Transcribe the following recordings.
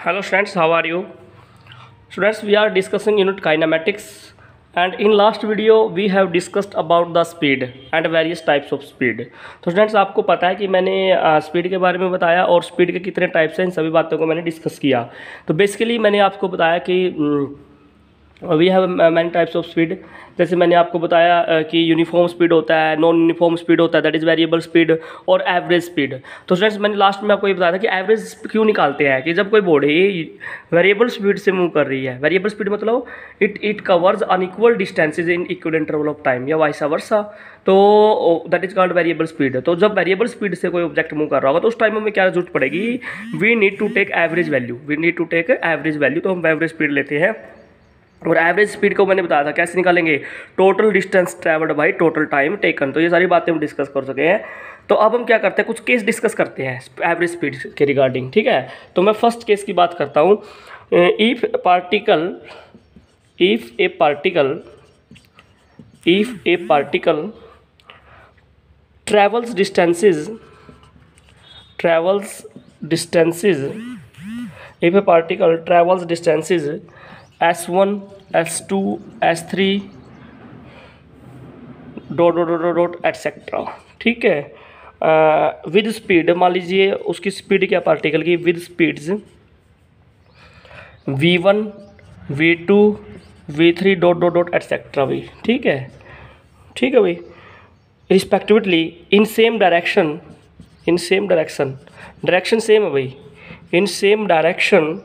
Hello students, how are you? Students, we are discussing unit kinematics, and in last video we have discussed about the speed and various types of speed. तो students आपको पता है कि मैंने speed के बारे में बताया और स्पीड के कितने टाइप्स हैं, इन सभी बातों को मैंने डिस्कस किया। तो बेसिकली मैंने आपको बताया कि we have many types of speed. जैसे मैंने आपको बताया कि यूनिफॉर्म स्पीड होता है, नॉन यूनिफॉर्म स्पीड होता है, दैट इज़ वेरिएबल स्पीड, और एवरेज स्पीड। तो स्टूडेंट्स मैंने लास्ट में आपको ये बताया था कि एवरेज क्यों निकालते हैं, कि जब कोई बॉडी वेरिएबल स्पीड से मूव कर रही है, वेरिएबल स्पीड मतलब it covers unequal distances in equal interval of time या वाइस वर्सा, तो that is called variable speed. तो जब वेरिएबल स्पीड से कोई ऑब्जेक्ट मूव कर रहा होगा तो उस टाइम में हमें क्या जरूरत पड़ेगी, we need to take average value, we need to take average value. तो हम एवरेज स्पीड लेते हैं, और एवरेज स्पीड को मैंने बताया था कैसे निकालेंगे, total distance travelled by total time taken. तो ये सारी बातें हम डिस्कस कर सके हैं। तो अब हम क्या करते हैं, कुछ केस डिस्कस करते हैं एवरेज स्पीड के रिगार्डिंग, ठीक है। तो मैं फर्स्ट केस की बात करता हूँ। If A particle travels distances S1, S2, S3 dot etcetera, ठीक है, विद स्पीड, मान लीजिए उसकी स्पीड क्या पार्टिकल की, with speeds V1, V2, V3 dot etcetera भी, ठीक है भाई, respectively in same direction, direction same है भाई, in same direction,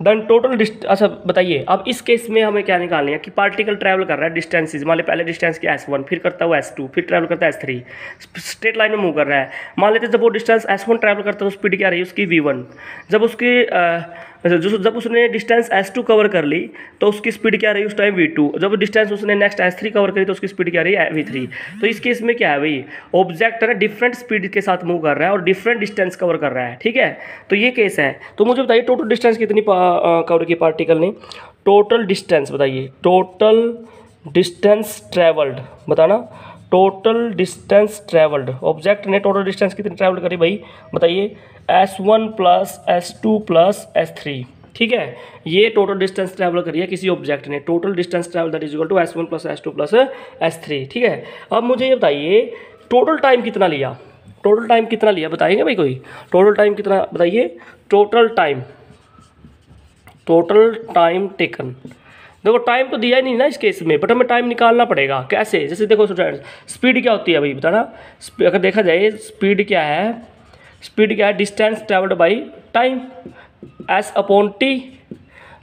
then total अच्छा बताइए, अब इस केस में हमें क्या निकालनी है कि पार्टिकल ट्रैवल कर रहा है डिस्टेंसेज, मान ली पहले डिस्टेंस की S1, फिर करता हुआ S2, फिर ट्रैवल करता है S3, स्ट्रेट लाइन में मूव कर रहा है। मान लेते जब वो डिस्टेंस S1 ट्रैवल करता है तो स्पीड क्या रही उसकी V1, जब उसने डिस्टेंस S2 कवर कर ली तो उसकी स्पीड क्या रही उस टाइम V2, जब डिस्टेंस उसने नेक्स्ट S3 कवर करी तो उसकी स्पीड क्या रही V3। तो इस केस में क्या है भाई, ऑब्जेक्ट है ना डिफरेंट स्पीड के साथ मूव कर रहा है और डिफरेंट डिस्टेंस कवर कर रहा है, ठीक है। तो ये केस है। तो मुझे बताइए टोटल डिस्टेंस कितनी कवर की पार्टिकल ने, टोटल डिस्टेंस बताइए, टोटल डिस्टेंस ट्रेवल्ड बताना, टोटल डिस्टेंस ट्रेवल्ड, ऑब्जेक्ट ने टोटल डिस्टेंस कितनी ट्रेवल करी भाई बताइए, S1 plus S2 plus S3, ठीक है। ये टोटल डिस्टेंस ट्रैवल करी है किसी ऑब्जेक्ट ने, total distance travel that is equal to S1 plus S2 plus S3, ठीक है। अब मुझे ये बताइए टोटल टाइम कितना लिया, बताएंगे भाई कोई, टोटल टाइम कितना बताइए, टोटल टाइम टेकन। देखो टाइम तो दिया ही नहीं ना इस केस में, बट हमें टाइम निकालना पड़ेगा। कैसे, जैसे देखो स्टूडेंट्स, स्पीड क्या होती है भाई बताना, अगर देखा जाए स्पीड क्या है, distance travelled by time S upon T।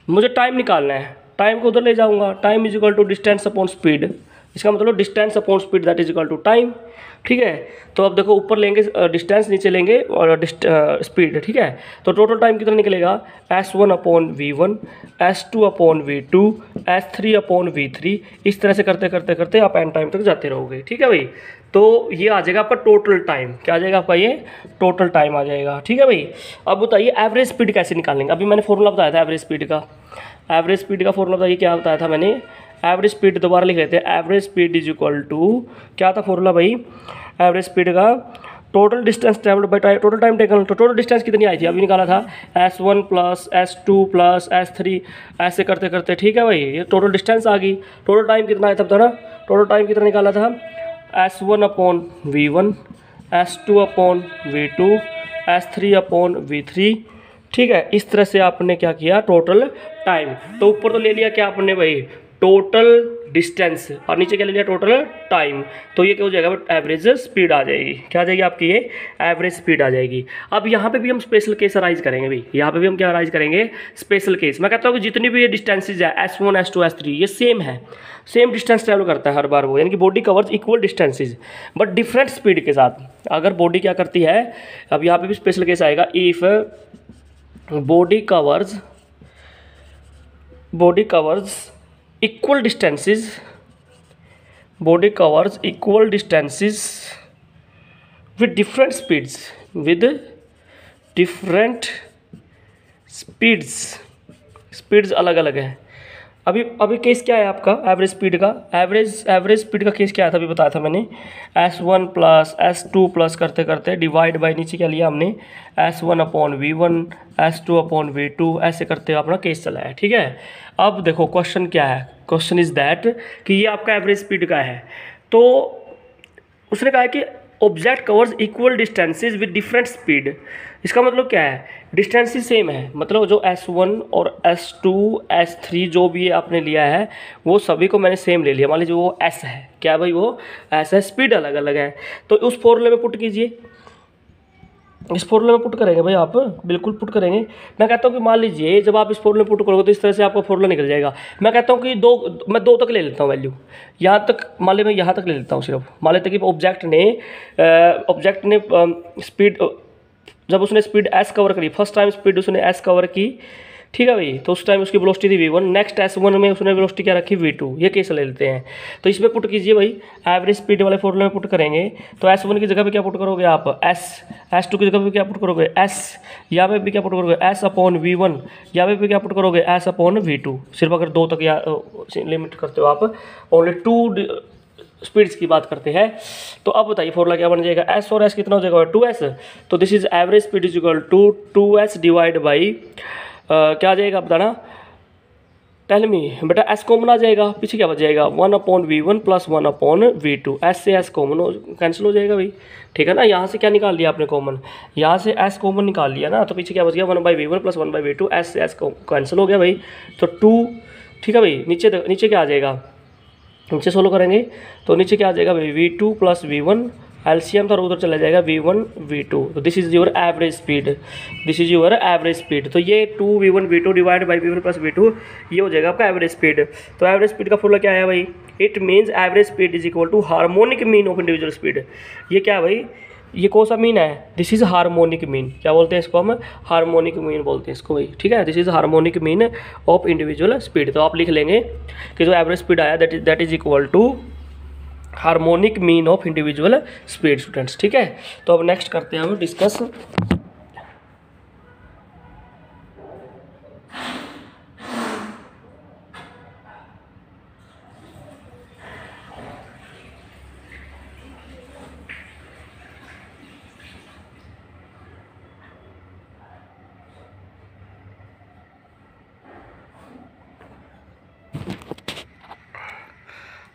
मुझे टाइम निकालना है, टाइम को उधर ले जाऊंगा, time is equal to distance upon speed, इसका मतलब distance upon speed that is equal to time, ठीक है। तो अब देखो ऊपर लेंगे डिस्टेंस, नीचे लेंगे और स्पीड, ठीक है। तो टोटल टाइम कितना निकलेगा, S1 upon V1, S2 upon V2, S3 upon V3, इस तरह से करते आप एन टाइम तक जाते रहोगे, ठीक है भाई। तो ये आ जाएगा आपका टोटल टाइम, क्या आ जाएगा आपका, ये टोटल टाइम आ जाएगा, ठीक है भाई। अब बताइए एवरेज स्पीड कैसे निकालेंगे। अभी मैंने फॉर्मूला बताया था एवरेज स्पीड का फॉर्मूला बताइए क्या बताया था मैंने, एवरेज स्पीड दोबारा लिख लेते हैं, average speed is equal to क्या था फॉर्मूला भाई, एवरेज स्पीड का total distance travelled by total time taken. तो टोटल डिस्टेंस कितनी आई थी अभी निकाला था, S1 plus S2 plus S3, ऐसे करते, ठीक है भाई, ये टोटल डिस्टेंस आ गई। टोटल टाइम कितना आया था बताना, टोटल टाइम कितना निकाला था, S1 upon V1, S2 upon V2, S3 upon V3, ठीक है। इस तरह से आपने क्या किया, टोटल टाइम। तो ऊपर तो ले लिया क्या आपने भाई, टोटल डिस्टेंस, और नीचे क्या ले लिया, टोटल टाइम। तो ये क्या हो जाएगा, एवरेज स्पीड आ जाएगी, क्या आ जाएगी आपकी, ये एवरेज स्पीड आ जाएगी। अब यहाँ पे भी हम स्पेशल केस अराइज करेंगे भाई, यहाँ पे भी हम क्या अराइज करेंगे, स्पेशल केस। मैं कहता हूँ कि जितनी भी ये डिस्टेंसेज है S1, S2, S3 ये सेम है, सेम डिस्टेंस ट्रैवल करता है हर बार वो, यानी कि body covers equal distances but different speed के साथ। अगर बॉडी क्या करती है, अब यहाँ पे भी स्पेशल केस आएगा, if body covers equal distances with different speeds, speeds अलग अलग है, अभी केस क्या है आपका एवरेज स्पीड का, एवरेज स्पीड का केस क्या था अभी बताया था मैंने, S1 प्लस S2 प्लस करते करते डिवाइड बाई नीचे क्या लिया हमने S1 upon V1 S2 upon V2 ऐसे करते हुए अपना केस चला है। ठीक है, अब देखो क्वेश्चन क्या है, क्वेश्चन इज दैट कि ये आपका एवरेज स्पीड का है, तो उसने कहा है कि object covers equal distances with different speed. इसका मतलब क्या है, डिस्टेंसेज सेम है, मतलब जो S1 और S2 S3 जो भी आपने लिया है वो सभी को मैंने सेम ले लिया। मान लीजिए वो S है, क्या भाई वो S है, स्पीड अलग अलग है, तो उस फॉर्मूले में पुट कीजिए, इस फॉर्मूले में पुट करेंगे भाई आप, बिल्कुल पुट करेंगे। मैं कहता हूँ कि मान लीजिए जब आप इस फॉर्मूले में पुट करोगे तो इस तरह से आपका फॉर्मूला निकल जाएगा। मैं कहता हूँ कि मैं दो तक ले लेता हूँ वैल्यू, यहाँ तक मान ली मैं यहाँ तक ले लेता हूँ सिर्फ, मान लेते कि ऑब्जेक्ट ने स्पीड, जब उसने स्पीड S कवर करी, फर्स्ट टाइम स्पीड उसने S कवर की, ठीक है भाई, तो उस टाइम उसकी वेलोसिटी थी V1, नेक्स्ट S1 में उसने वेलोसिटी क्या रखी V2, ये केस ले लेते हैं। तो इसमें पुट कीजिए भाई, एवरेज स्पीड वाले फॉर्मूले में पुट करेंगे तो S1 की जगह पे क्या पुट करोगे आप S, S2 की जगह पे क्या पुट करोगे S, यहाँ पे भी क्या पुट करोगे S अपॉन V1, यहाँ पे भी क्या पुट करोगे S अपॉन V2। सिर्फ अगर 2 तक या लिमिट करते हो आप, ओनली 2 स्पीड्स की बात करते हैं। तो अब बताइए फॉर्मूला क्या बन जाएगा, S और S कितना हो जाएगा 2S, तो this is average speed is equal to 2S divide by क्या आ जाएगा बताना, टेल मी बेटा, S कॉमन आ जाएगा, पीछे क्या बच जाएगा 1 upon V1 plus 1 upon V2, S से S कॉमन कैंसिल हो जाएगा भाई, ठीक है ना। यहाँ से क्या निकाल लिया आपने कॉमन, यहाँ से S कॉमन निकाल लिया ना, तो पीछे क्या बच गया 1/V1 प्लस 1/V2, S से S कैंसिल हो गया भाई, तो 2, ठीक है भाई। नीचे क्या आ जाएगा, नीचे सोल्व करेंगे तो नीचे क्या आ जाएगा भाई V2 प्लस V1, एलसीएम था उधर चला जाएगा V1 V2, तो this is your average speed, this is your average speed. तो ये 2V1 V2 divide by V1 plus V2 ये हो जाएगा आपका एवरेज स्पीड। तो एवरेज स्पीड का फॉर्मूला क्या है भाई, it means average speed is equal to harmonic mean of individual speed. ये क्या है भाई, ये कौन सा मीन है, दिस इज हार्मोनिक मीन, क्या बोलते हैं इसको हम, हार्मोनिक मीन बोलते हैं इसको भाई, ठीक है। This is harmonic mean of individual speed. तो आप लिख लेंगे कि जो एवरेज स्पीड आया that is equal to harmonic mean of individual speed students, ठीक है। तो अब नेक्स्ट करते हैं हम डिस्कस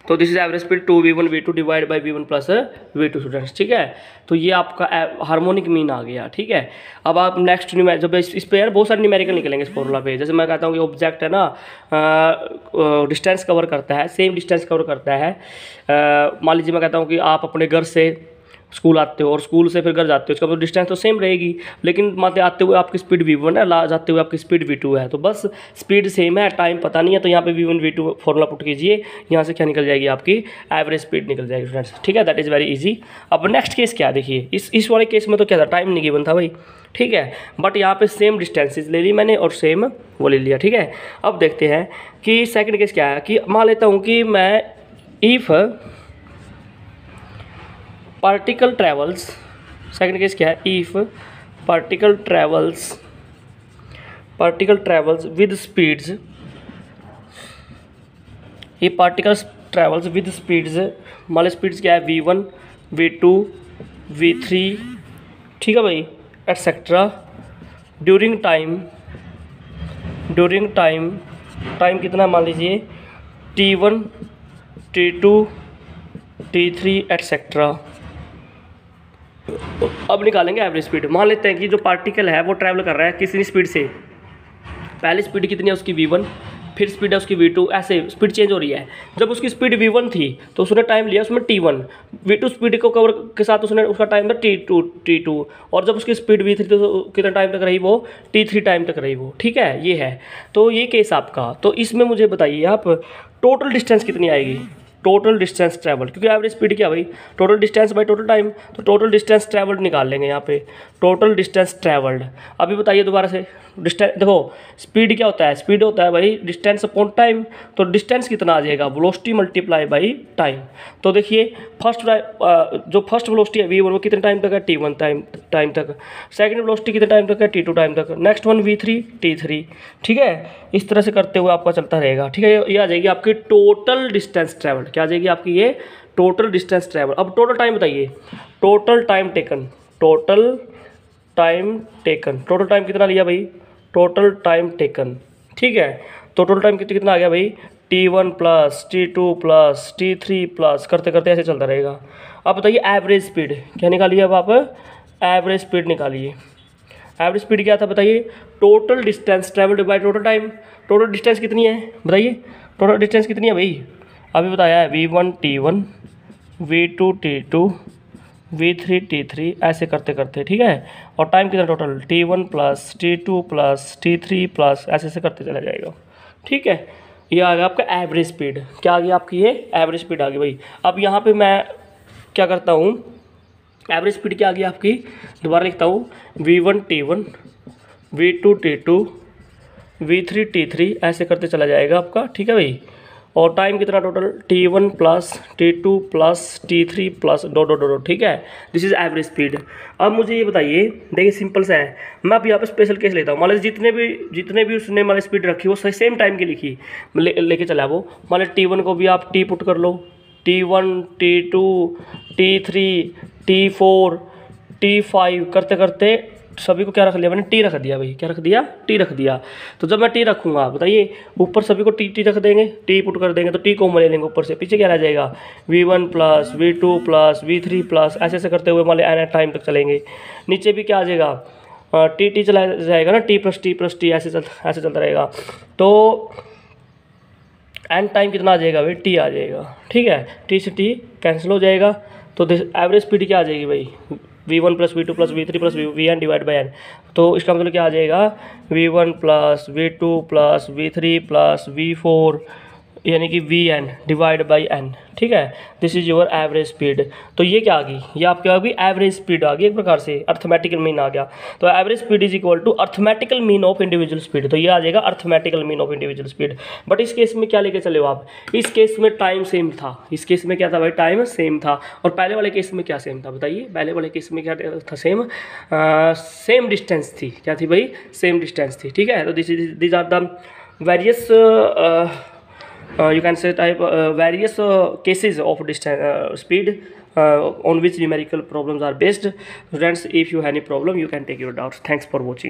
तो this is average speed 2V1 V2 divide by V1 plus V2 students, ठीक है। तो ये आपका हार्मोनिक मीन आ गया, ठीक है। अब आप नेक्स्ट जब इस पे यार बहुत सारे न्यूमेरिकल निकलेंगे इस फॉर्मूला पे। जैसे मैं कहता हूँ कि ऑब्जेक्ट है ना डिस्टेंस कवर करता है, सेम डिस्टेंस कवर करता है। मान लीजिए मैं कहता हूँ कि आप अपने घर से स्कूल आते हो और स्कूल से फिर घर जाते हो, इसका मतलब डिस्टेंस तो सेम रहेगी, लेकिन मानते आते हुए आपकी स्पीड V1 है, जाते हुए आपकी स्पीड V2 है, तो बस स्पीड सेम है, टाइम पता नहीं है, तो यहाँ पे V1 V2 फॉर्मूला पुट कीजिए, यहाँ से क्या निकल जाएगी आपकी एवरेज स्पीड निकल जाएगी फ्रेंड्स, ठीक है। That is very easy. अब नेक्स्ट केस क्या देखिए, इस वाले केस में तो क्या था, टाइम नहीं गिवन था भाई, ठीक है, बट यहाँ पे सेम डिस्टेंसेज ले ली मैंने और सेम वो ले लिया, ठीक है। अब देखते हैं कि सेकेंड केस क्या है, कि मान लेता हूँ कि मैं if particle travels, second case क्या है, if particle travels with speeds, ये पार्टिकल्स ट्रेवल्स विद स्पीड्स, मान स्पीड्स क्या है V1 V2 V3, ठीक है भाई, एटसेट्रा, ड्यूरिंग टाइम कितना मान लीजिए T1 T2 T3 एटसेट्रा। अब निकालेंगे एवरेज स्पीड। मान लेते हैं कि जो पार्टिकल है वो ट्रैवल कर रहा है कितनी स्पीड से, पहली स्पीड कितनी है उसकी V1, फिर स्पीड है उसकी V2, ऐसे स्पीड चेंज हो रही है। जब उसकी स्पीड V1 थी तो उसने टाइम लिया उसमें T1, V2 स्पीड को कवर के साथ उसने उसका टाइम था T2, और जब उसकी स्पीड V3 तो कितना टाइम तक रही वो, T3 टाइम तक रही वो, ठीक है, ये है। तो ये केस आपका, तो इसमें मुझे बताइए आप टोटल डिस्टेंस कितनी आएगी, टोटल डिस्टेंस ट्रैवल, क्योंकि एवरेज स्पीड क्या भाई, total distance by total time, तो टोटल डिस्टेंस ट्रैवल्ड निकाल लेंगे यहाँ पे, टोटल डिस्टेंस ट्रैवल्ड। अभी बताइए दोबारा से, डिस्टेंस देखो, स्पीड क्या होता है, स्पीड होता है भाई डिस्टेंस अपॉन टाइम। तो डिस्टेंस कितना आ जाएगा, वेलोसिटी मल्टीप्लाई बाई टाइम। तो देखिए जो फर्स्ट वेलोसिटी है v1 वो कितने टाइम तक है, t1 टाइम तक। सेकंड वेलोसिटी कितने टाइम तक है, t2 टाइम तक। Next one v3 t3। ठीक है, इस तरह से करते हुए आपका चलता रहेगा। ठीक है, ये आ जाएगी आपकी टोटल डिस्टेंस ट्रैवल। क्या आ जाएगी आपकी ये टोटल डिस्टेंस ट्रैवल। अब टोटल टाइम बताइए, total time taken, total time कितना लिया भाई, टोटल टाइम टेकन। ठीक है, तो टोटल टाइम कितना आ गया भाई, t1 plus t2 plus t3 plus करते करते ऐसे चलता रहेगा। अब बताइए एवरेज स्पीड क्या निकालिए, अब आप एवरेज स्पीड निकालिए। एवरेज स्पीड क्या था बताइए, total distance travelled by total time. Total distance कितनी है बताइए, टोटल डिस्टेंस कितनी है भाई, अभी बताया है v1 t1 v2 t2 v3 t3 ऐसे करते करते। ठीक है, और टाइम कितना total t1 plus t2 plus t3 plus ऐसे करते चला जाएगा। ठीक है, ये आ गया आपका एवरेज स्पीड। क्या आ गया आपकी, ये एवरेज स्पीड आ गई भाई। अब यहाँ पे मैं क्या करता हूँ, एवरेज स्पीड क्या आ गई आपकी, दोबारा लिखता हूँ v1 t1 v2 t2 v3 t3 ऐसे करते चला जाएगा आपका। ठीक है भाई, और टाइम कितना total t1 plus t2 plus t3 plus dot. ठीक है, दिस इज एवरेज स्पीड। अब मुझे ये बताइए, देखिए सिंपल सा है, मैं अब यहाँ पे स्पेशल केस लेता हूँ। मान लीजिए जितने भी उसने मान स्पीड रखी वो सेम टाइम की लिखी, लेके चला वो। मान लीजिए t1 को भी आप t पुट कर लो, t1 t2 t3 t4 t5 करते करते सभी को क्या रख लिया मैंने, टी रख दिया भाई। क्या रख दिया, टी रख दिया। तो जब मैं टी रखूँगा बताइए, ऊपर सभी को टी रख देंगे, टी पुट कर देंगे तो टी कॉमन ले लेंगे ऊपर से, पीछे क्या रह जाएगा v1 plus v2 plus v3 plus ऐसे करते हुए मान ली एन टाइम तक चलेंगे। नीचे भी क्या आ जाएगा, टी चला जाएगा ना, टी प्लस टी ऐसे चलता रहेगा। तो एन टाइम कितना आ जाएगा भाई, टी आ जाएगा। ठीक है, टी से टी कैंसिल हो जाएगा। तो एवरेज स्पीड क्या आ जाएगी भाई, v1 plus v2 plus v3 plus vn divide by n. तो इसका मतलब क्या आ जाएगा, v1 plus v2 plus v3 plus v4 यानी कि vn डिवाइड बाई n। ठीक है, this is your average speed. तो ये क्या आ गई, ये आपकी आ गई एवरेज स्पीड आ गई, एक प्रकार से अर्थमेटिकल मीन आ गया। तो average speed is equal to arithmetical mean of individual speed. तो ये आ जाएगा arithmetical mean of individual speed. But इस केस में क्या लेके चले हो आप, इस केस में टाइम सेम था। इस केस में क्या था भाई, टाइम सेम था। और पहले वाले केस में क्या सेम था बताइए, पहले वाले केस में क्या था, सेम डिस्टेंस थी। क्या थी भाई, सेम डिस्टेंस थी। ठीक है, तो this are the various you can say type various cases of distance speed on which numerical problems are based. Friends, if you have any problem you can take your doubts. Thanks for watching.